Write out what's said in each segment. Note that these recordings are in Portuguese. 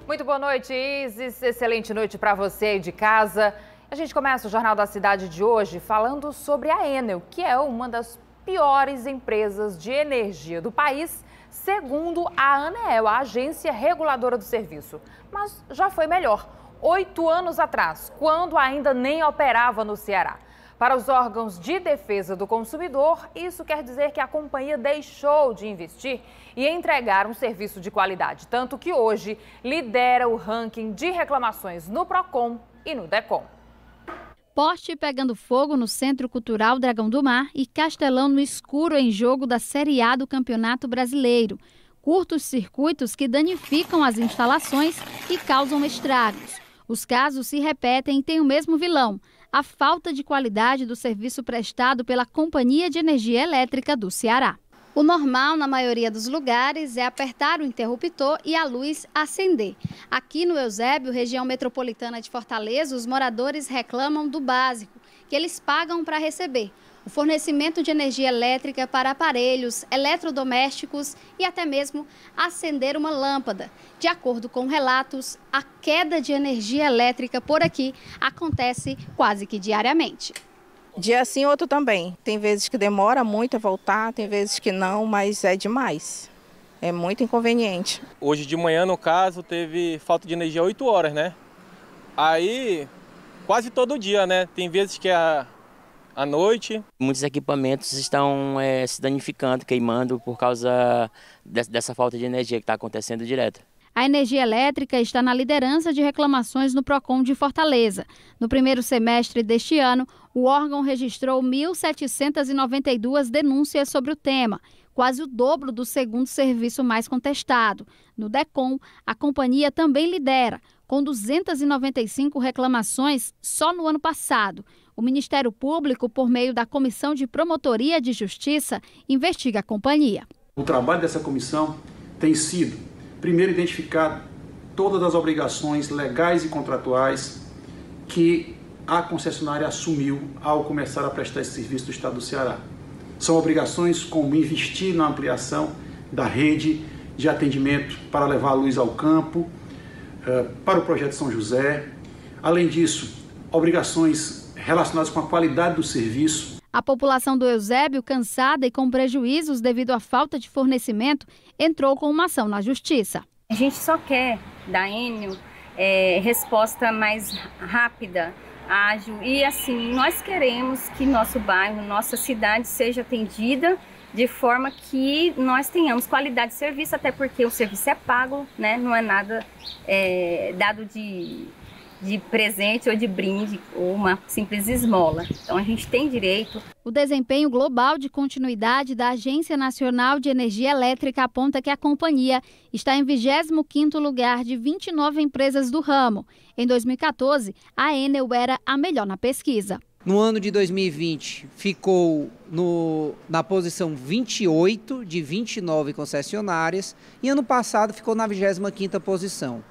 Muito boa noite, Isis. Excelente noite para você aí de casa. A gente começa o Jornal da Cidade de hoje falando sobre a Enel, que é uma das piores empresas de energia do país, segundo a ANEEL, a Agência Reguladora do Serviço. Mas já foi melhor, 8 anos atrás, quando ainda nem operava no Ceará. Para os órgãos de defesa do consumidor, isso quer dizer que a companhia deixou de investir e entregar um serviço de qualidade, tanto que hoje lidera o ranking de reclamações no Procon e no Decom. Poste pegando fogo no Centro Cultural Dragão do Mar e Castelão no escuro em jogo da Série A do Campeonato Brasileiro. Curtos circuitos que danificam as instalações e causam estragos. Os casos se repetem e têm o mesmo vilão: a falta de qualidade do serviço prestado pela Companhia de Energia Elétrica do Ceará. O normal, na maioria dos lugares, é apertar o interruptor e a luz acender. Aqui no Eusébio, região metropolitana de Fortaleza, os moradores reclamam do básico, que eles pagam para receber: o fornecimento de energia elétrica para aparelhos, eletrodomésticos e até mesmo acender uma lâmpada. De acordo com relatos, a queda de energia elétrica por aqui acontece quase que diariamente. Dia sim, outro também. Tem vezes que demora muito a voltar, tem vezes que não, mas é demais. É muito inconveniente. Hoje de manhã, no caso, teve falta de energia 8 horas, né? Aí, quase todo dia, né? Tem vezes que é à noite. Muitos equipamentos estão se danificando, queimando por causa dessa falta de energia que está acontecendo direto. A energia elétrica está na liderança de reclamações no Procon de Fortaleza. No primeiro semestre deste ano, o órgão registrou 1.792 denúncias sobre o tema, quase o dobro do segundo serviço mais contestado. No Decom, a companhia também lidera, com 295 reclamações só no ano passado. O Ministério Público, por meio da Comissão de Promotoria de Justiça, investiga a companhia. O trabalho dessa comissão tem sido, primeiro, identificar todas as obrigações legais e contratuais que a concessionária assumiu ao começar a prestar esse serviço do Estado do Ceará. São obrigações como investir na ampliação da rede de atendimento para levar a luz ao campo, para o projeto São José. Além disso, obrigações relacionadas com a qualidade do serviço. A população do Eusébio, cansada e com prejuízos devido à falta de fornecimento, entrou com uma ação na Justiça. A gente só quer da Enel resposta mais rápida, ágil, e assim, nós queremos que nosso bairro, nossa cidade seja atendida de forma que nós tenhamos qualidade de serviço, até porque o serviço é pago, né? Não é nada dado de presente ou de brinde ou uma simples esmola. Então a gente tem direito. O desempenho global de continuidade da Agência Nacional de Energia Elétrica aponta que a companhia está em 25º lugar de 29 empresas do ramo. Em 2014, a Enel era a melhor na pesquisa. No ano de 2020, ficou na posição 28 de 29 concessionárias e ano passado ficou na 25ª posição.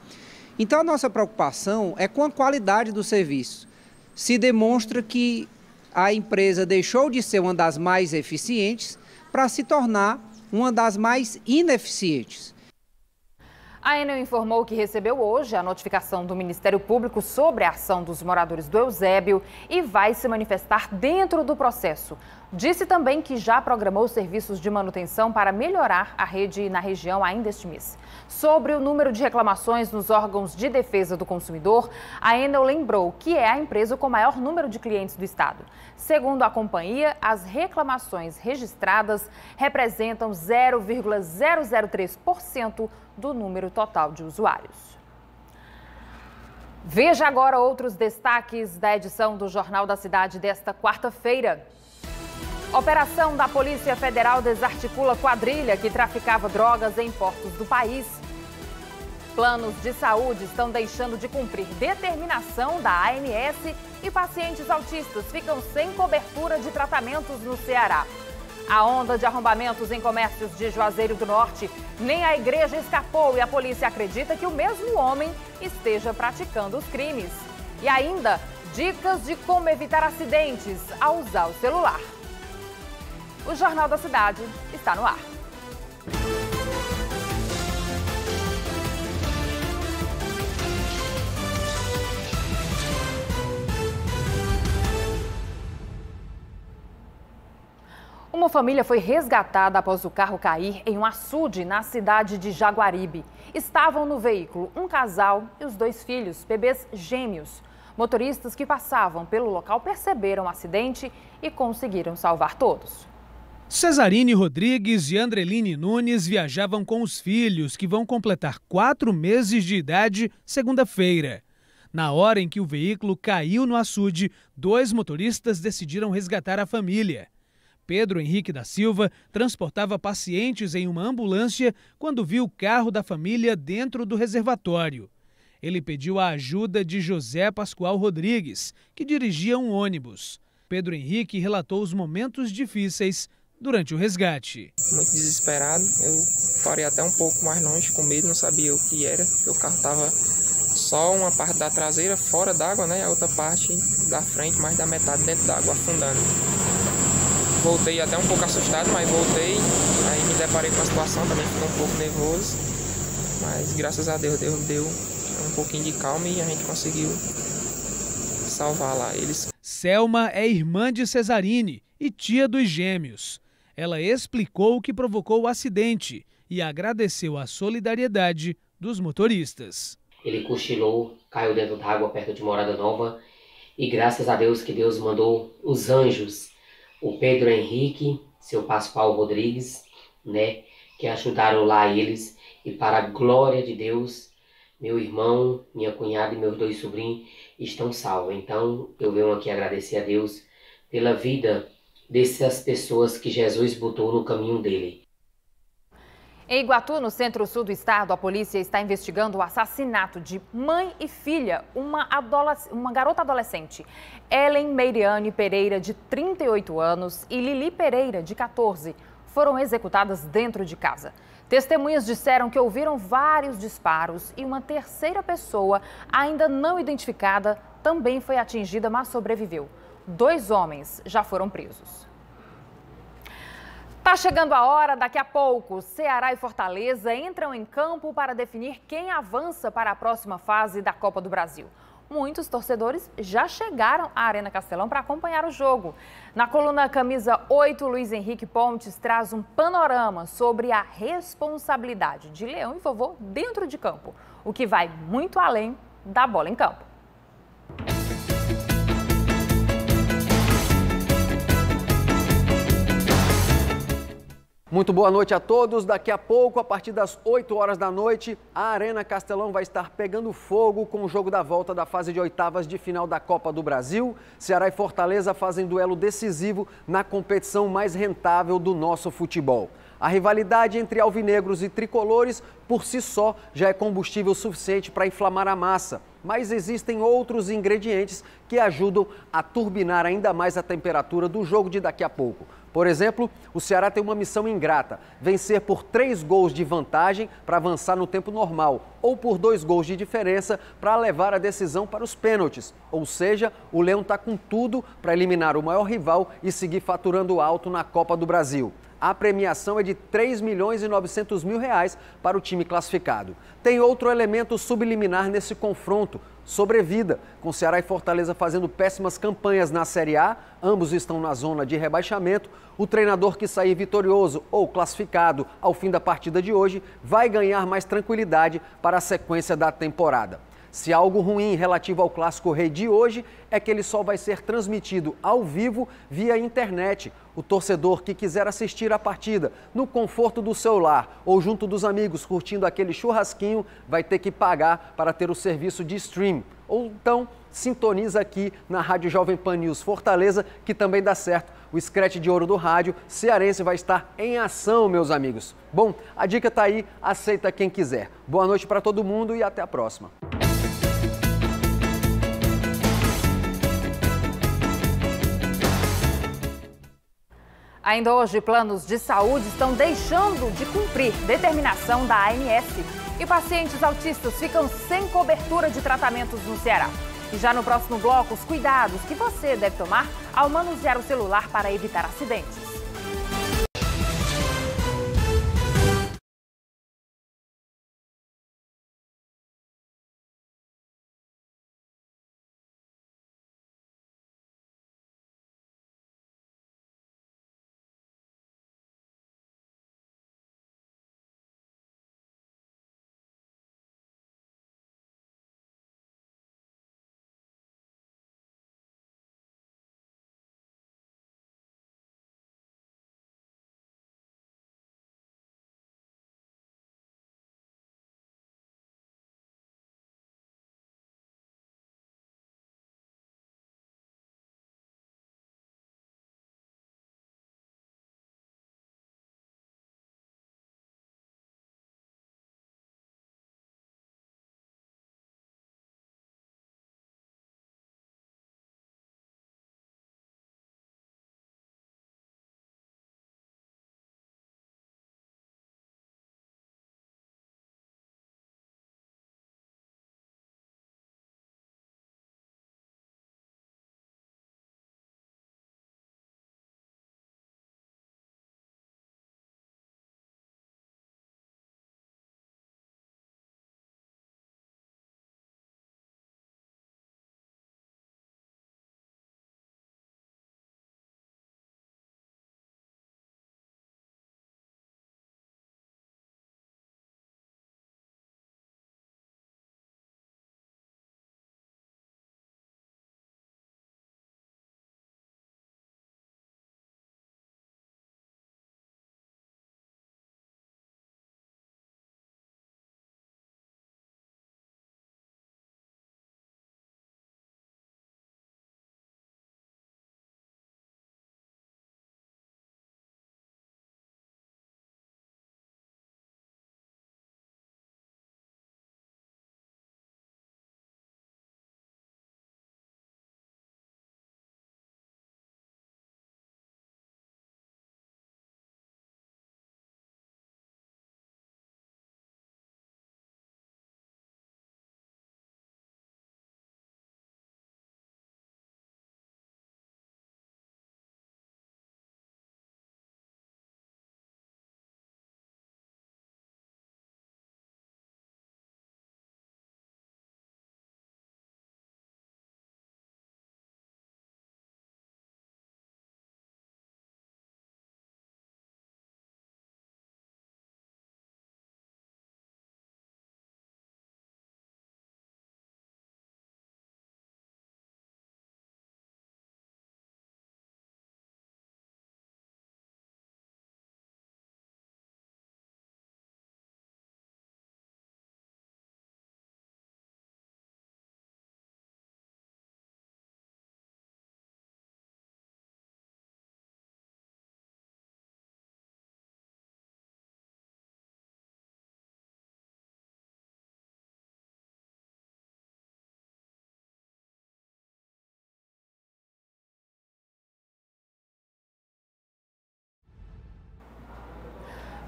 Então a nossa preocupação é com a qualidade do serviço. Se demonstra que a empresa deixou de ser uma das mais eficientes para se tornar uma das mais ineficientes. A Enel informou que recebeu hoje a notificação do Ministério Público sobre a ação dos moradores do Eusébio e vai se manifestar dentro do processo. Disse também que já programou serviços de manutenção para melhorar a rede na região ainda este mês. Sobre o número de reclamações nos órgãos de defesa do consumidor, a Enel lembrou que é a empresa com maior número de clientes do estado. Segundo a companhia, as reclamações registradas representam 0,003% do número total de usuários. Veja agora outros destaques da edição do Jornal da Cidade desta quarta-feira. Operação da Polícia Federal desarticula quadrilha que traficava drogas em portos do país. Planos de saúde estão deixando de cumprir determinação da ANS e pacientes autistas ficam sem cobertura de tratamentos no Ceará. A onda de arrombamentos em comércios de Juazeiro do Norte, nem a igreja escapou e a polícia acredita que o mesmo homem esteja praticando os crimes. E ainda, dicas de como evitar acidentes ao usar o celular. O Jornal da Cidade está no ar. Uma família foi resgatada após o carro cair em um açude na cidade de Jaguaribe. Estavam no veículo um casal e os 2 filhos, bebês gêmeos. Motoristas que passavam pelo local perceberam o acidente e conseguiram salvar todos. Cesarine Rodrigues e Andreline Nunes viajavam com os filhos, que vão completar 4 meses de idade segunda-feira. Na hora em que o veículo caiu no açude, 2 motoristas decidiram resgatar a família. Pedro Henrique da Silva transportava pacientes em uma ambulância quando viu o carro da família dentro do reservatório. Ele pediu a ajuda de José Pascoal Rodrigues, que dirigia um ônibus. Pedro Henrique relatou os momentos difíceis durante o resgate. Muito desesperado, eu parei até um pouco mais longe, com medo, não sabia o que era, porque o carro estava só uma parte da traseira fora d'água, né? A outra parte da frente, mais da metade dentro d'água, afundando. Voltei até um pouco assustado, mas voltei, aí me deparei com a situação, também fiquei um pouco nervoso, mas graças a Deus deu um pouquinho de calma e a gente conseguiu salvar lá eles. Selma é irmã de Cesarine e tia dos gêmeos. Ela explicou o que provocou o acidente e agradeceu a solidariedade dos motoristas. Ele cochilou, caiu dentro d'água perto de Morada Nova e graças a Deus que Deus mandou os anjos, o Pedro Henrique, seu Pascoal Rodrigues, né, que ajudaram lá eles, e para a glória de Deus, meu irmão, minha cunhada e meus 2 sobrinhos estão salvos. Então eu venho aqui agradecer a Deus pela vida dessas pessoas que Jesus botou no caminho dele. Em Iguatu, no centro-sul do estado, a polícia está investigando o assassinato de mãe e filha, uma garota adolescente. Ellen Meiriane Pereira, de 38 anos, e Lili Pereira, de 14, foram executadas dentro de casa. Testemunhas disseram que ouviram vários disparos e uma terceira pessoa, ainda não identificada, também foi atingida, mas sobreviveu. 2 homens já foram presos. Tá chegando a hora, daqui a pouco, Ceará e Fortaleza entram em campo para definir quem avança para a próxima fase da Copa do Brasil. Muitos torcedores já chegaram à Arena Castelão para acompanhar o jogo. Na coluna Camisa 8, Luiz Henrique Pontes traz um panorama sobre a responsabilidade de Leão e Vovô dentro de campo, o que vai muito além da bola em campo. Muito boa noite a todos. Daqui a pouco, a partir das 8 horas da noite, a Arena Castelão vai estar pegando fogo com o jogo da volta da fase de oitavas de final da Copa do Brasil. Ceará e Fortaleza fazem duelo decisivo na competição mais rentável do nosso futebol. A rivalidade entre alvinegros e tricolores, por si só, já é combustível suficiente para inflamar a massa. Mas existem outros ingredientes que ajudam a turbinar ainda mais a temperatura do jogo de daqui a pouco. Por exemplo, o Ceará tem uma missão ingrata: vencer por 3 gols de vantagem para avançar no tempo normal, ou por 2 gols de diferença para levar a decisão para os pênaltis. Ou seja, o Leão está com tudo para eliminar o maior rival e seguir faturando alto na Copa do Brasil. A premiação é de R$ 3.900.000 para o time classificado. Tem outro elemento subliminar nesse confronto: sobrevida. Com Ceará e Fortaleza fazendo péssimas campanhas na Série A, ambos estão na zona de rebaixamento. O treinador que sair vitorioso ou classificado ao fim da partida de hoje vai ganhar mais tranquilidade para a sequência da temporada. Se algo ruim relativo ao Clássico Rei de hoje é que ele só vai ser transmitido ao vivo via internet. O torcedor que quiser assistir a partida no conforto do seu lar ou junto dos amigos curtindo aquele churrasquinho vai ter que pagar para ter o serviço de stream. Ou então sintoniza aqui na Rádio Jovem Pan News Fortaleza, que também dá certo. O scratch de ouro do rádio cearense vai estar em ação, meus amigos. Bom, a dica tá aí, aceita quem quiser. Boa noite para todo mundo e até a próxima. Ainda hoje, planos de saúde estão deixando de cumprir determinação da ANS e pacientes autistas ficam sem cobertura de tratamentos no Ceará. E já no próximo bloco, os cuidados que você deve tomar ao manusear o celular para evitar acidentes.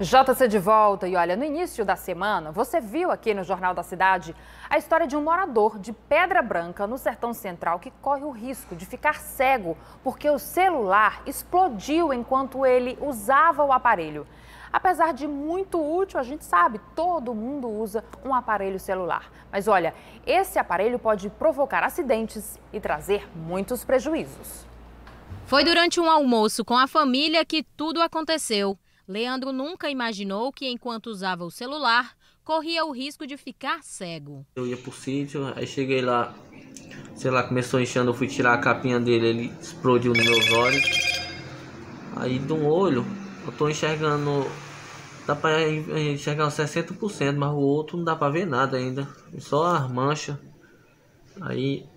JC de volta e olha, no início da semana, você viu aqui no Jornal da Cidade a história de um morador de Pedra Branca, no Sertão Central, que corre o risco de ficar cego porque o celular explodiu enquanto ele usava o aparelho. Apesar de muito útil, a gente sabe, todo mundo usa um aparelho celular. Mas olha, esse aparelho pode provocar acidentes e trazer muitos prejuízos. Foi durante um almoço com a família que tudo aconteceu. Leandro nunca imaginou que, enquanto usava o celular, corria o risco de ficar cego. Eu ia pro sítio, aí cheguei lá, sei lá, começou enchendo, eu fui tirar a capinha dele, ele explodiu nos meus olhos. Aí de um olho, eu tô enxergando, dá pra enxergar uns 60%, mas o outro não dá pra ver nada ainda, só as manchas. Aí,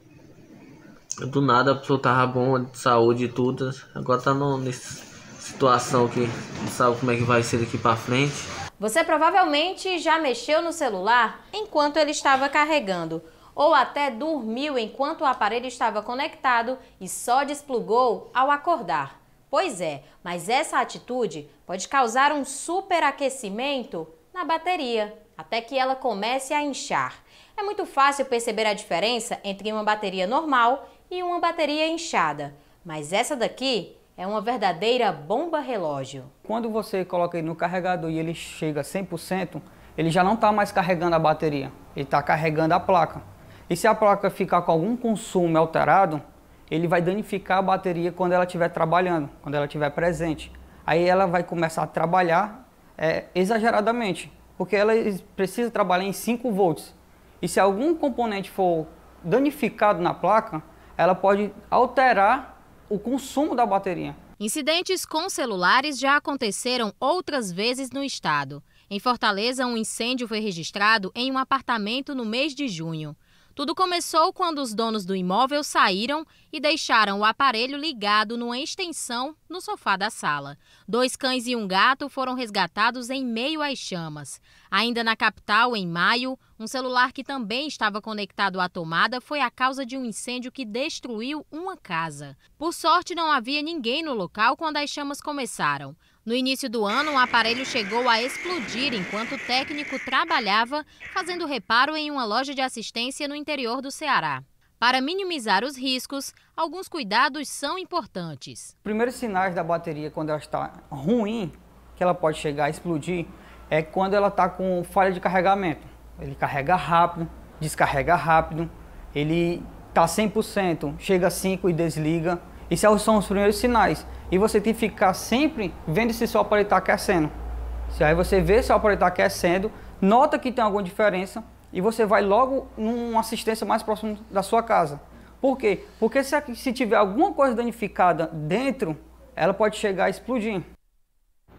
do nada, a pessoa tava bom, de saúde e tudo, agora tá nesse situação que não sabe como é que vai ser daqui para frente. Você provavelmente já mexeu no celular enquanto ele estava carregando, ou até dormiu enquanto o aparelho estava conectado e só desplugou ao acordar. Pois é, mas essa atitude pode causar um superaquecimento na bateria, até que ela comece a inchar. É muito fácil perceber a diferença entre uma bateria normal e uma bateria inchada, mas essa daqui é uma verdadeira bomba relógio. Quando você coloca ele no carregador e ele chega a 100%, ele já não está mais carregando a bateria, ele está carregando a placa. E se a placa ficar com algum consumo alterado, ele vai danificar a bateria quando ela estiver trabalhando, quando ela estiver presente. Aí ela vai começar a trabalhar exageradamente, porque ela precisa trabalhar em 5 volts. E se algum componente for danificado na placa, ela pode alterar o consumo da bateria. Incidentes com celulares já aconteceram outras vezes no estado. Em Fortaleza, um incêndio foi registrado em um apartamento no mês de junho. Tudo começou quando os donos do imóvel saíram e deixaram o aparelho ligado numa extensão no sofá da sala. 2 cães e um gato foram resgatados em meio às chamas. Ainda na capital, em maio, um celular que também estava conectado à tomada foi a causa de um incêndio que destruiu uma casa. Por sorte, não havia ninguém no local quando as chamas começaram. No início do ano, o aparelho chegou a explodir enquanto o técnico trabalhava fazendo reparo em uma loja de assistência no interior do Ceará. Para minimizar os riscos, alguns cuidados são importantes. Os primeiros sinais da bateria, quando ela está ruim, que ela pode chegar a explodir, é quando ela está com falha de carregamento. Ele carrega rápido, descarrega rápido, ele está 100%, chega a 5% e desliga. Esses são os primeiros sinais. E você tem que ficar sempre vendo se seu aparelho está aquecendo. Se aí você vê se o aparelho está aquecendo, nota que tem alguma diferença e você vai logo numa assistência mais próxima da sua casa. Por quê? Porque se tiver alguma coisa danificada dentro, ela pode chegar a explodir.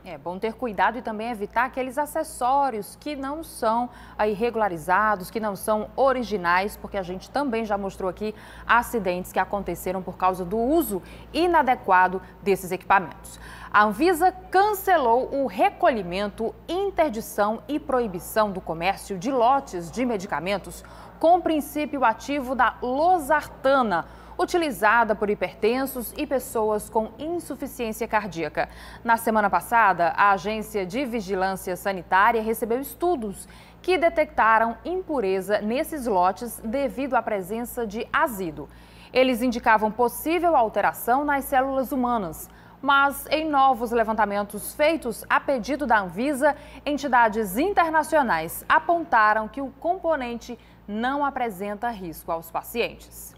É bom ter cuidado e também evitar aqueles acessórios que não são regularizados, que não são originais, porque a gente também já mostrou aqui acidentes que aconteceram por causa do uso inadequado desses equipamentos. A Anvisa cancelou o recolhimento, interdição e proibição do comércio de lotes de medicamentos com princípio ativo da losartana, utilizada por hipertensos e pessoas com insuficiência cardíaca. Na semana passada, a Agência de Vigilância Sanitária recebeu estudos que detectaram impureza nesses lotes devido à presença de azido. Eles indicavam possível alteração nas células humanas. Mas, em novos levantamentos feitos a pedido da Anvisa, entidades internacionais apontaram que o componente não apresenta risco aos pacientes.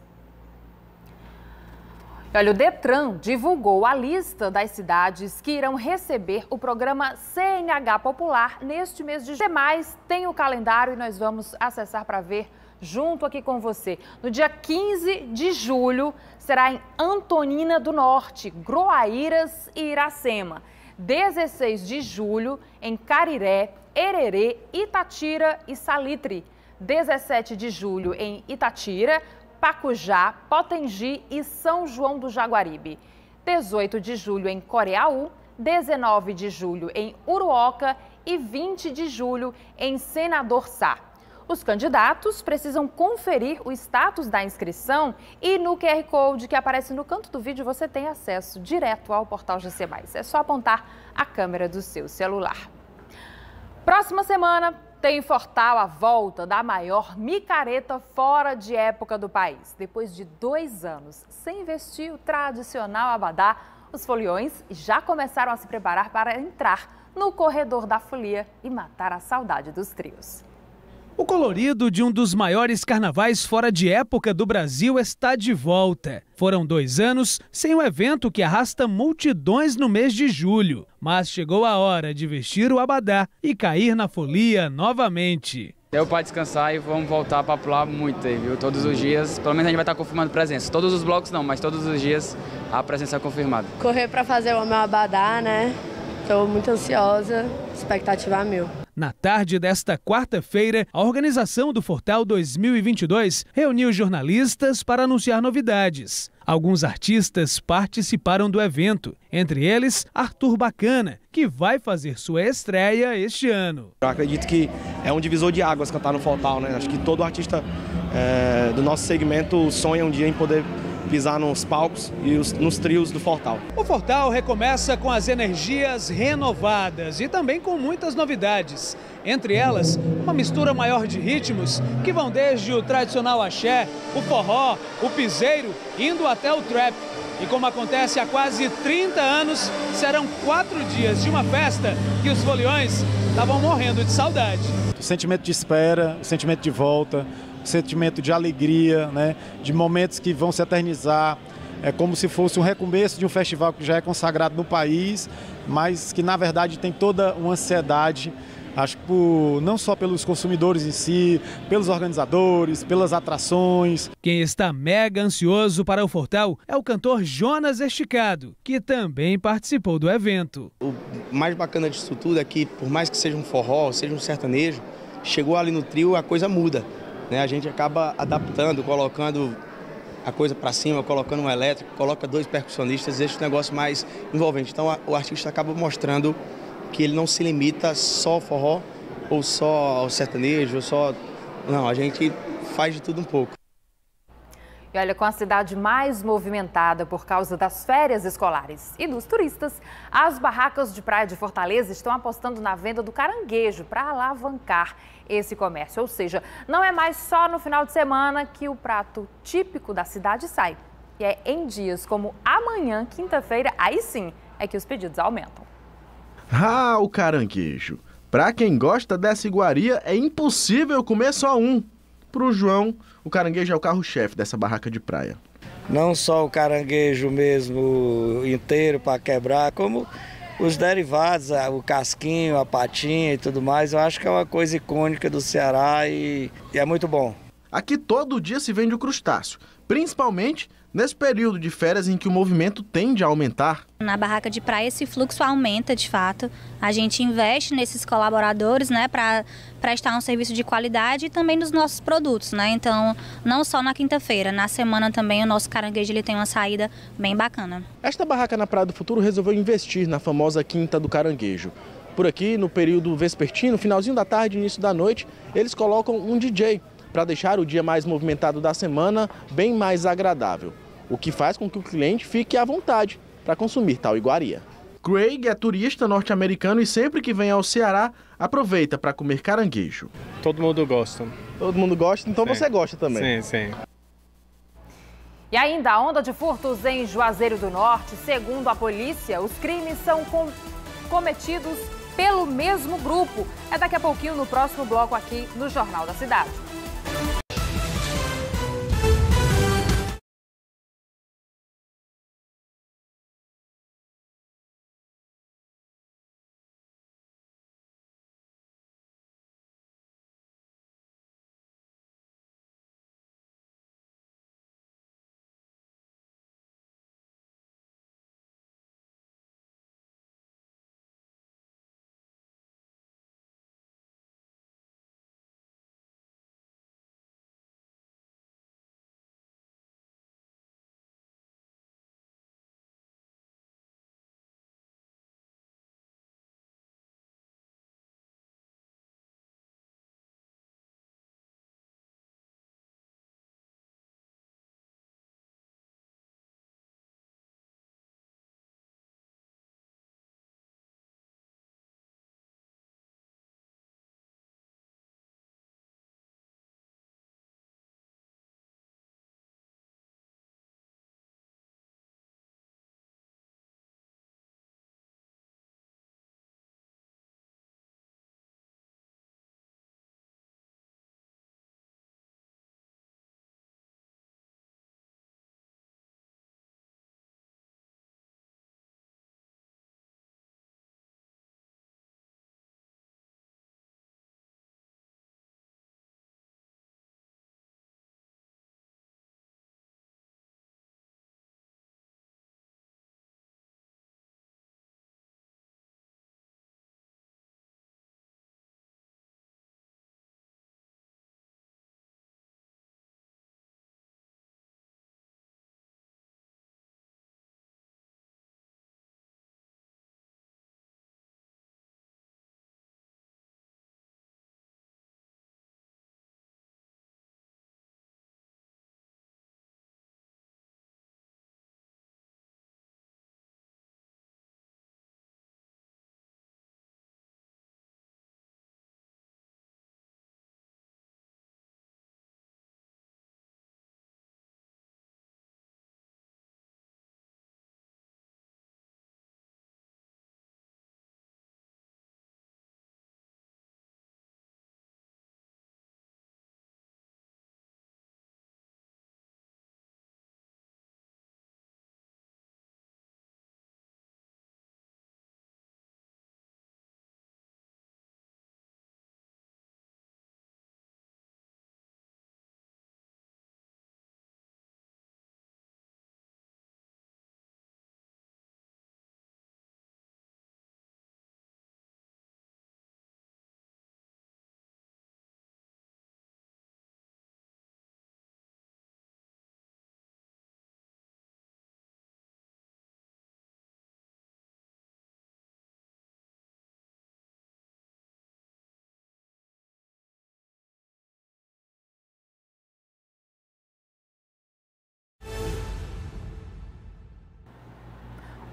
Olha, o Detran divulgou a lista das cidades que irão receber o programa CNH Popular neste mês de junho. Demais, tem o calendário e nós vamos acessar para ver junto aqui com você. No dia 15 de julho, será em Antonina do Norte, Groaíras e Iracema. 16 de julho, em Cariré, Hererê, Itatira e Salitre. 17 de julho, em Itatira, Pacujá, Potengi e São João do Jaguaribe. 18 de julho em Coreaú, 19 de julho em Uruoca e 20 de julho em Senador Sá. Os candidatos precisam conferir o status da inscrição e no QR Code que aparece no canto do vídeo você tem acesso direto ao portal GC+. É só apontar a câmera do seu celular. Próxima semana tem em Fortal a volta da maior micareta fora de época do país. Depois de 2 anos sem vestir o tradicional abadá, os foliões já começaram a se preparar para entrar no corredor da folia e matar a saudade dos trios. O colorido de um dos maiores carnavais fora de época do Brasil está de volta. Foram 2 anos sem um evento que arrasta multidões no mês de julho. Mas chegou a hora de vestir o abadá e cair na folia novamente. Deu para descansar e vamos voltar para pular muito aí, viu? Todos os dias, pelo menos a gente vai estar confirmando presença. Todos os blocos não, mas todos os dias a presença é confirmada. Correr para fazer o meu abadá, né? Estou muito ansiosa, expectativa é mil. Na tarde desta quarta-feira, a organização do Fortal 2022 reuniu jornalistas para anunciar novidades. Alguns artistas participaram do evento, entre eles Arthur Bacana, que vai fazer sua estreia este ano. Eu acredito que é um divisor de águas cantar no Fortal, né? Acho que todo artista do nosso segmento sonha um dia em poder pisar nos palcos e nos trios do Fortal. O Fortal recomeça com as energias renovadas e também com muitas novidades. Entre elas, uma mistura maior de ritmos que vão desde o tradicional axé, o forró, o piseiro, indo até o trap. E como acontece há quase 30 anos, serão 4 dias de uma festa que os foliões estavam morrendo de saudade. O sentimento de espera, o sentimento de volta, sentimento de alegria, né, de momentos que vão se eternizar. É como se fosse um recomeço de um festival que já é consagrado no país, mas que na verdade tem toda uma ansiedade, acho que não só pelos consumidores em si, pelos organizadores, pelas atrações. Quem está mega ansioso para o Fortal é o cantor Jonas Esticado, que também participou do evento. O mais bacana disso tudo é que, por mais que seja um forró, seja um sertanejo, chegou ali no trio, a coisa muda. A gente acaba adaptando, colocando a coisa para cima, colocando um elétrico, coloca 2 percussionistas, deixa o negócio mais envolvente. Então o artista acaba mostrando que ele não se limita só ao forró ou só ao sertanejo, Não, a gente faz de tudo um pouco. E olha, com a cidade mais movimentada por causa das férias escolares e dos turistas, as barracas de praia de Fortaleza estão apostando na venda do caranguejo para alavancar esse comércio. Ou seja, não é mais só no final de semana que o prato típico da cidade sai. E é em dias como amanhã, quinta-feira, aí sim é que os pedidos aumentam. Ah, o caranguejo. Para quem gosta dessa iguaria, é impossível comer só um. Para o João, o caranguejo é o carro-chefe dessa barraca de praia. Não só o caranguejo mesmo inteiro para quebrar, como os derivados, o casquinho, a patinha e tudo mais. Eu acho que é uma coisa icônica do Ceará e é muito bom. Aqui todo dia se vende o crustáceo, principalmente nesse período de férias em que o movimento tende a aumentar. Na barraca de praia esse fluxo aumenta de fato. A gente investe nesses colaboradores, né, para prestar um serviço de qualidade e também nos nossos produtos, né? Então, não só na quinta-feira, na semana também o nosso caranguejo ele tem uma saída bem bacana. Esta barraca na Praia do Futuro resolveu investir na famosa Quinta do Caranguejo. Por aqui, no período vespertino, finalzinho da tarde, início da noite, eles colocam um DJ para deixar o dia mais movimentado da semana bem mais agradável, o que faz com que o cliente fique à vontade para consumir tal iguaria. Craig é turista norte-americano e sempre que vem ao Ceará, aproveita para comer caranguejo. Todo mundo gosta. Todo mundo gosta, então Sim. Você gosta também. Sim. E ainda a onda de furtos em Juazeiro do Norte. Segundo a polícia, os crimes são cometidos pelo mesmo grupo. É daqui a pouquinho no próximo bloco aqui no Jornal da Cidade.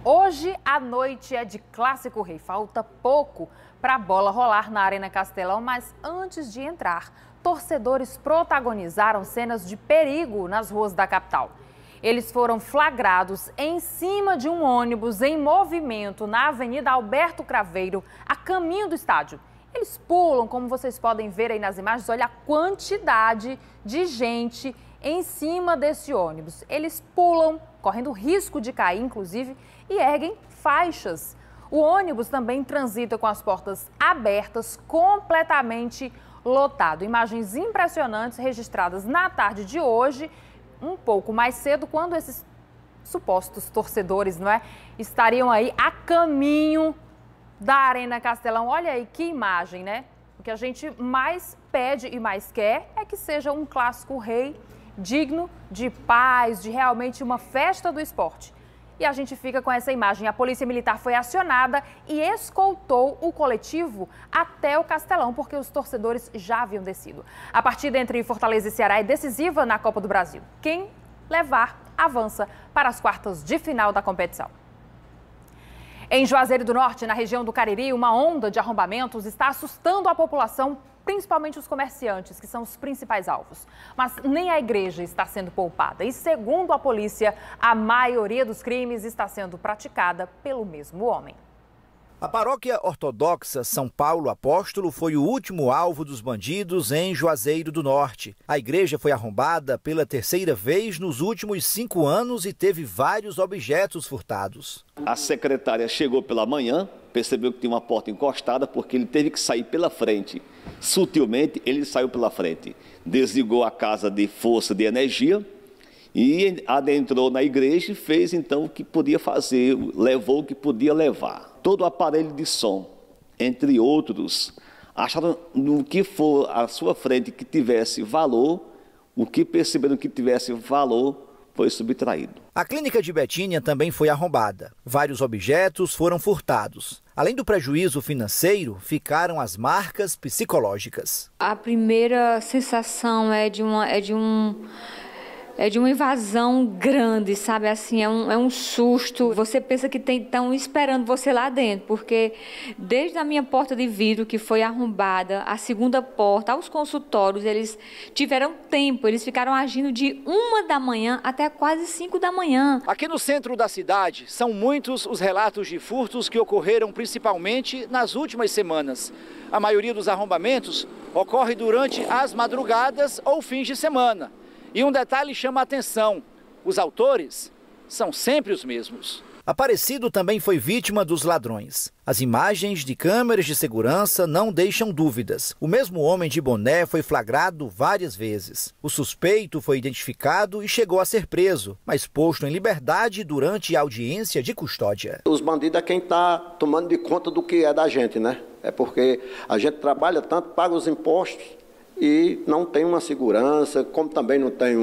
Hoje à noite é de Clássico Rei. Falta pouco para a bola rolar na Arena Castelão, mas antes de entrar, torcedores protagonizaram cenas de perigo nas ruas da capital. Eles foram flagrados em cima de um ônibus em movimento na Avenida Alberto Craveiro, a caminho do estádio. Eles pulam, como vocês podem ver aí nas imagens, olha a quantidade de gente em cima desse ônibus. Eles pulam, correndo risco de cair, inclusive, e erguem faixas. O ônibus também transita com as portas abertas, completamente lotado. Imagens impressionantes registradas na tarde de hoje, um pouco mais cedo, quando esses supostos torcedores, estariam aí a caminho da Arena Castelão. Olha aí que imagem, né? O que a gente mais pede e mais quer é que seja um Clássico Rei digno de paz, de realmente uma festa do esporte. E a gente fica com essa imagem. A Polícia Militar foi acionada e escoltou o coletivo até o Castelão, porque os torcedores já haviam descido. A partida entre Fortaleza e Ceará é decisiva na Copa do Brasil. Quem levar, avança para as quartas de final da competição. Em Juazeiro do Norte, na região do Cariri, uma onda de arrombamentos está assustando a população, principalmente os comerciantes, que são os principais alvos. Mas nem a igreja está sendo poupada. E segundo a polícia, a maioria dos crimes está sendo praticada pelo mesmo homem. A paróquia ortodoxa São Paulo Apóstolo foi o último alvo dos bandidos em Juazeiro do Norte. A igreja foi arrombada pela terceira vez nos últimos 5 anos e teve vários objetos furtados. A secretária chegou pela manhã, percebeu que tinha uma porta encostada porque ele teve que sair pela frente. Sutilmente, ele saiu pela frente, desligou a casa de força de energia e adentrou na igreja e fez então o que podia fazer, levou o que podia levar. Todo o aparelho de som, entre outros, acharam no que for à sua frente que tivesse valor, o que perceberam que tivesse valor foi subtraído. A clínica de Betinha também foi arrombada. Vários objetos foram furtados. Além do prejuízo financeiro, ficaram as marcas psicológicas. A primeira sensação é de uma invasão grande, sabe? Assim, é um susto. Você pensa que estão esperando você lá dentro, porque desde a minha porta de vidro, que foi arrombada, a segunda porta, aos consultórios, eles tiveram tempo, eles ficaram agindo de 1 da manhã até quase 5 da manhã. Aqui no centro da cidade, são muitos os relatos de furtos que ocorreram principalmente nas últimas semanas. A maioria dos arrombamentos ocorre durante as madrugadas ou fins de semana. E um detalhe chama a atenção: os autores são sempre os mesmos. Aparecido também foi vítima dos ladrões. As imagens de câmeras de segurança não deixam dúvidas. O mesmo homem de boné foi flagrado várias vezes. O suspeito foi identificado e chegou a ser preso, mas posto em liberdade durante a audiência de custódia. Os bandidos é quem está tomando de conta do que é da gente, né? É porque a gente trabalha tanto, paga os impostos e não tem uma segurança, como também não tem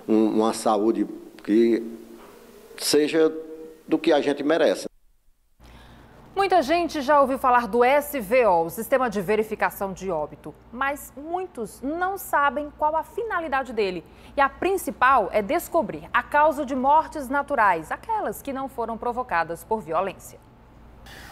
uma saúde que seja do que a gente merece. Muita gente já ouviu falar do SVO, o Sistema de Verificação de Óbito, mas muitos não sabem qual a finalidade dele. E a principal é descobrir a causa de mortes naturais, aquelas que não foram provocadas por violência.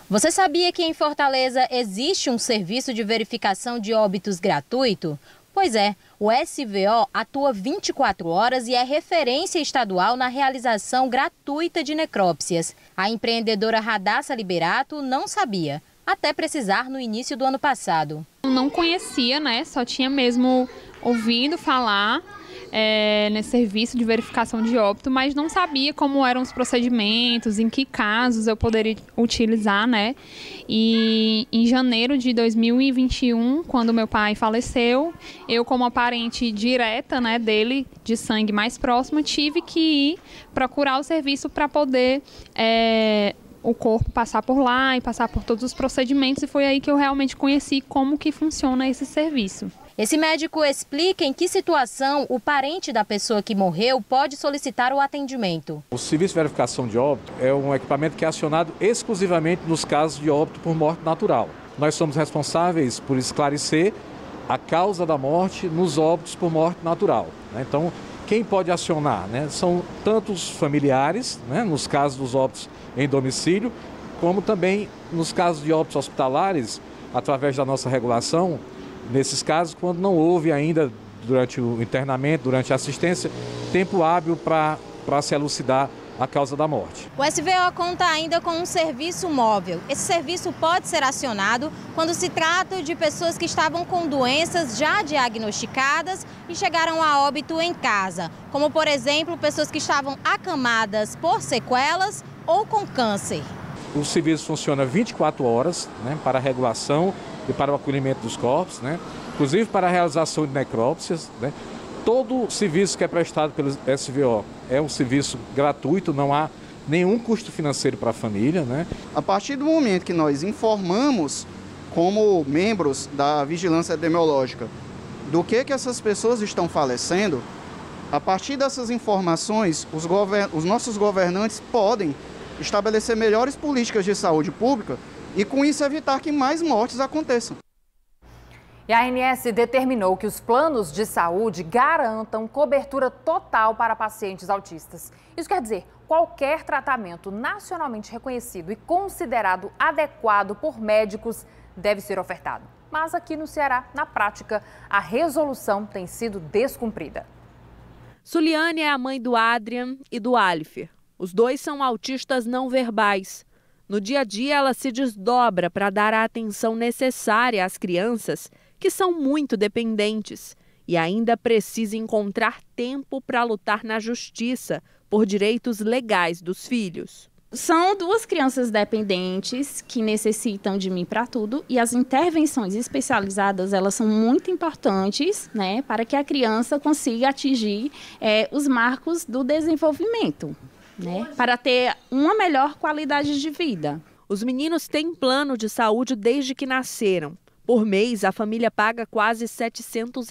Você sabia que em Fortaleza existe um serviço de verificação de óbitos gratuito? Pois é, o SVO atua 24 horas e é referência estadual na realização gratuita de necrópsias. A empreendedora Radassa Liberato não sabia, até precisar no início do ano passado. Eu não conhecia, Só tinha mesmo ouvido falar nesse serviço de verificação de óbito, mas não sabia como eram os procedimentos, em que casos eu poderia utilizar, E em janeiro de 2021, quando meu pai faleceu, eu, como a parente direta, dele, de sangue mais próximo, tive que ir procurar o serviço para poder o corpo passar por lá e passar por todos os procedimentos, e foi aí que eu realmente conheci como que funciona esse serviço. Esse médico explica em que situação o parente da pessoa que morreu pode solicitar o atendimento. O serviço de verificação de óbito é um equipamento que é acionado exclusivamente nos casos de óbito por morte natural. Nós somos responsáveis por esclarecer a causa da morte nos óbitos por morte natural. Então, quem pode acionar, né? São tanto os familiares, né? Nos casos dos óbitos em domicílio, como também nos casos de óbitos hospitalares, através da nossa regulação, nesses casos, quando não houve ainda, durante o internamento, durante a assistência, tempo hábil para se elucidar a causa da morte. O SVO conta ainda com um serviço móvel. Esse serviço pode ser acionado quando se trata de pessoas que estavam com doenças já diagnosticadas e chegaram a óbito em casa, como, por exemplo, pessoas que estavam acamadas por sequelas ou com câncer. O serviço funciona 24 horas, né, para a regulação e para o acolhimento dos corpos, né, inclusive para a realização de necrópsias, né. Todo o serviço que é prestado pelo SVO é um serviço gratuito, não há nenhum custo financeiro para a família, né? A partir do momento que nós informamos, como membros da vigilância epidemiológica, do que essas pessoas estão falecendo, a partir dessas informações, os nossos governantes podem estabelecer melhores políticas de saúde pública e, com isso, evitar que mais mortes aconteçam. E a ANS determinou que os planos de saúde garantam cobertura total para pacientes autistas. Isso quer dizer, qualquer tratamento nacionalmente reconhecido e considerado adequado por médicos deve ser ofertado. Mas aqui no Ceará, na prática, a resolução tem sido descumprida. Suliane é a mãe do Adrian e do Alifer. Os dois são autistas não verbais. No dia a dia, ela se desdobra para dar a atenção necessária às crianças que são muito dependentes e ainda precisa encontrar tempo para lutar na justiça por direitos legais dos filhos. São duas crianças dependentes que necessitam de mim para tudo e as intervenções especializadas, elas são muito importantes, né, para que a criança consiga atingir os marcos do desenvolvimento, né, para ter uma melhor qualidade de vida. Os meninos têm plano de saúde desde que nasceram. Por mês, a família paga quase R$ 700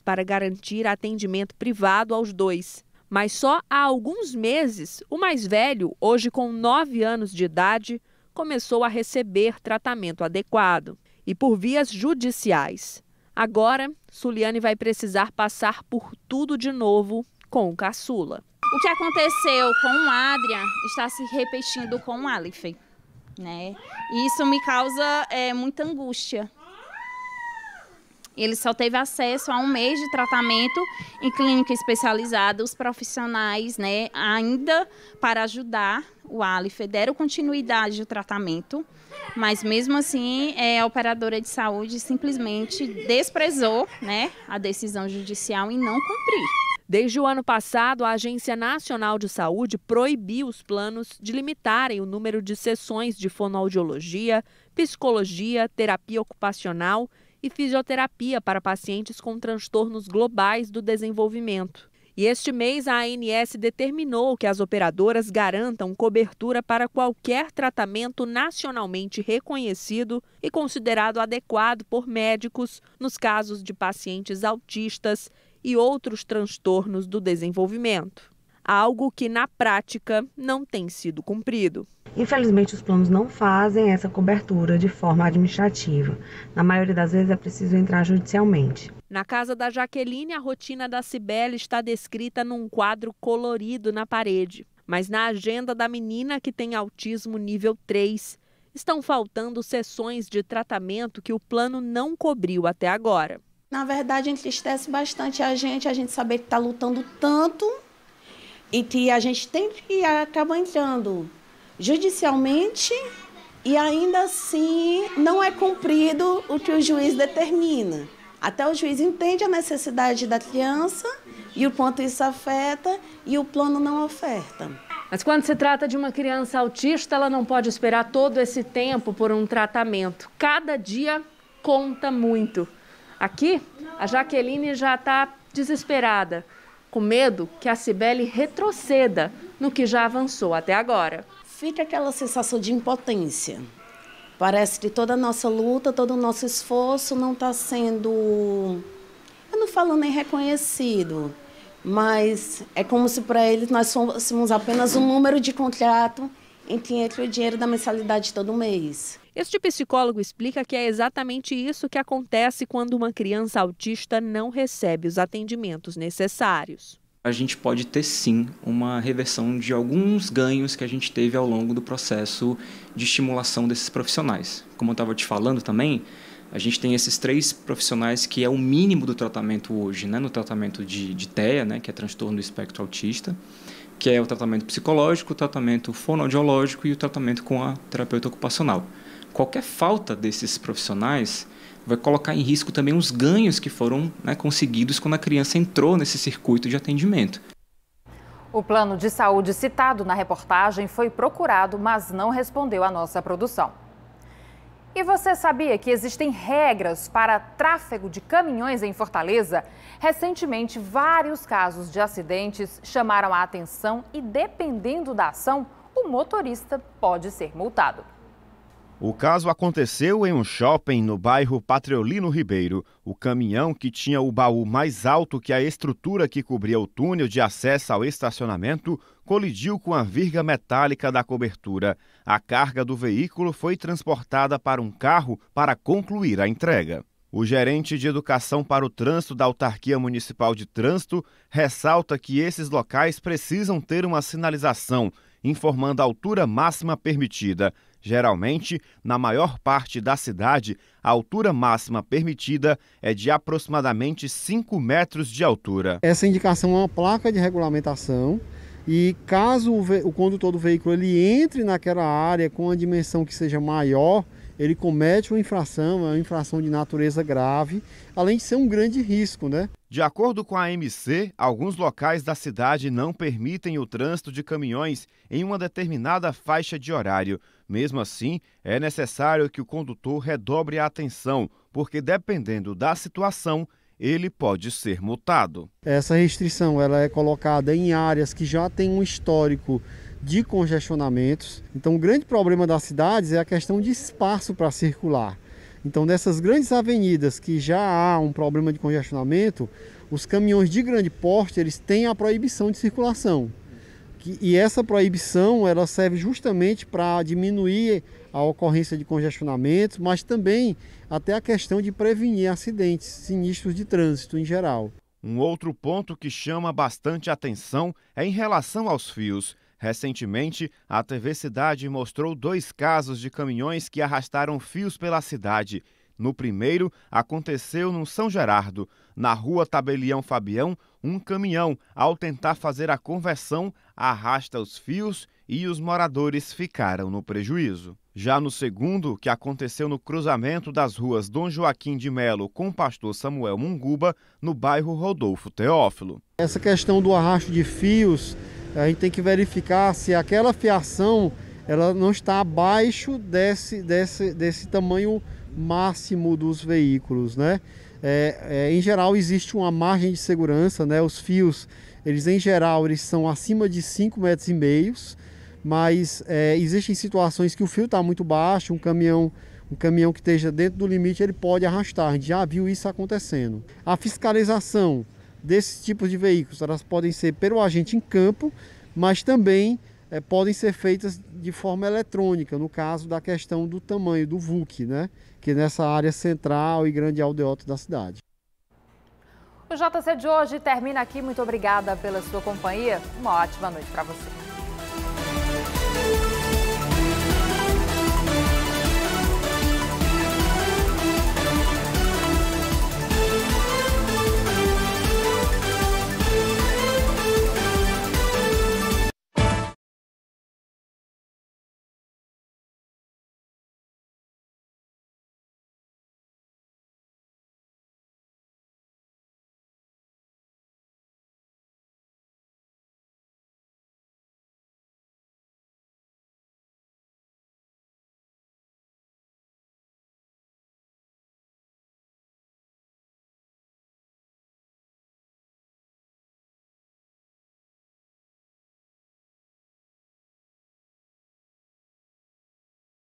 para garantir atendimento privado aos dois. Mas só há alguns meses, o mais velho, hoje com 9 anos de idade, começou a receber tratamento adequado. E por vias judiciais. Agora, Suliane vai precisar passar por tudo de novo com o caçula. O que aconteceu com o Adrian está se repetindo com o Alifer, né? E isso me causa muita angústia. Ele só teve acesso a um mês de tratamento em clínica especializada. Os profissionais, né, ainda para ajudar o Alifer, deram continuidade ao tratamento, mas mesmo assim a operadora de saúde simplesmente desprezou, né, a decisão judicial em não cumprir. Desde o ano passado, a Agência Nacional de Saúde proibiu os planos de limitarem o número de sessões de fonoaudiologia, psicologia, terapia ocupacional e fisioterapia para pacientes com transtornos globais do desenvolvimento. E este mês a ANS determinou que as operadoras garantam cobertura para qualquer tratamento nacionalmente reconhecido e considerado adequado por médicos nos casos de pacientes autistas e outros transtornos do desenvolvimento. Algo que, na prática, não tem sido cumprido. Infelizmente, os planos não fazem essa cobertura de forma administrativa. Na maioria das vezes, é preciso entrar judicialmente. Na casa da Jaqueline, a rotina da Cibele está descrita num quadro colorido na parede. Mas na agenda da menina, que tem autismo nível 3, estão faltando sessões de tratamento que o plano não cobriu até agora. Na verdade, entristece bastante a gente saber que está lutando tanto e que a gente tem que acabar entrando judicialmente e ainda assim não é cumprido o que o juiz determina. Até o juiz entende a necessidade da criança e o quanto isso afeta e o plano não oferta. Mas quando se trata de uma criança autista, ela não pode esperar todo esse tempo por um tratamento. Cada dia conta muito. Aqui, a Jaqueline já está desesperada, com medo que a Cibele retroceda no que já avançou até agora. Fica aquela sensação de impotência. Parece que toda a nossa luta, todo o nosso esforço não está sendo, eu não falo nem reconhecido, mas é como se para eles nós fôssemos apenas um número de contrato em que entra o dinheiro da mensalidade todo mês. Este psicólogo explica que é exatamente isso que acontece quando uma criança autista não recebe os atendimentos necessários. a gente pode ter sim uma reversão de alguns ganhos que a gente teve ao longo do processo de estimulação desses profissionais. Como eu estava te falando também, a gente tem esses 3 profissionais que é o mínimo do tratamento hoje, né, no tratamento de TEA, né, que é transtorno do espectro autista, que é o tratamento psicológico, o tratamento fonoaudiológico e o tratamento com a terapeuta ocupacional. Qualquer falta desses profissionais vai colocar em risco também os ganhos que foram, né, conseguidos quando a criança entrou nesse circuito de atendimento. O plano de saúde citado na reportagem foi procurado, mas não respondeu à nossa produção. E você sabia que existem regras para tráfego de caminhões em Fortaleza? Recentemente, vários casos de acidentes chamaram a atenção e, dependendo da ação, o motorista pode ser multado. O caso aconteceu em um shopping no bairro Patriolino Ribeiro. O caminhão, que tinha o baú mais alto que a estrutura que cobria o túnel de acesso ao estacionamento, colidiu com a viga metálica da cobertura. A carga do veículo foi transportada para um carro para concluir a entrega. O gerente de Educação para o Trânsito da Autarquia Municipal de Trânsito ressalta que esses locais precisam ter uma sinalização informando a altura máxima permitida. Geralmente, na maior parte da cidade, a altura máxima permitida é de aproximadamente 5 metros de altura. Essa indicação é uma placa de regulamentação e caso o condutor do veículo ele entre naquela área com uma dimensão que seja maior, ele comete uma infração de natureza grave, além de ser um grande risco, né? De acordo com a AMC, alguns locais da cidade não permitem o trânsito de caminhões em uma determinada faixa de horário. Mesmo assim, é necessário que o condutor redobre a atenção, porque dependendo da situação, ele pode ser multado. Essa restrição ela é colocada em áreas que já têm um histórico de congestionamentos. Então, o grande problema das cidades é a questão de espaço para circular. Então, nessas grandes avenidas que já há um problema de congestionamento, os caminhões de grande porte eles têm a proibição de circulação. E essa proibição ela serve justamente para diminuir a ocorrência de congestionamentos, mas também até a questão de prevenir acidentes, sinistros de trânsito em geral. Um outro ponto que chama bastante atenção é em relação aos fios. Recentemente, a TV Cidade mostrou 2 casos de caminhões que arrastaram fios pela cidade. No primeiro, aconteceu no São Gerardo. Na rua Tabelião Fabião, um caminhão, ao tentar fazer a conversão, arrasta os fios e os moradores ficaram no prejuízo. Já no segundo, que aconteceu no cruzamento das ruas Dom Joaquim de Melo com o pastor Samuel Munguba, no bairro Rodolfo Teófilo. Essa questão do arrasto de fios, a gente tem que verificar se aquela fiação ela não está abaixo desse tamanho máximo dos veículos, né? Em geral existe uma margem de segurança, né? Os fios, em geral, eles são acima de 5,5 metros, mas existem situações que o fio está muito baixo, um caminhão que esteja dentro do limite, ele pode arrastar. A gente já viu isso acontecendo. A fiscalização desses tipos de veículos, elas podem ser pelo agente em campo, mas também podem ser feitas de forma eletrônica, no caso da questão do tamanho do VUC, né? Que é nessa área central e grande aldeota da cidade. O JC de hoje termina aqui. Muito obrigada pela sua companhia. Uma ótima noite para você.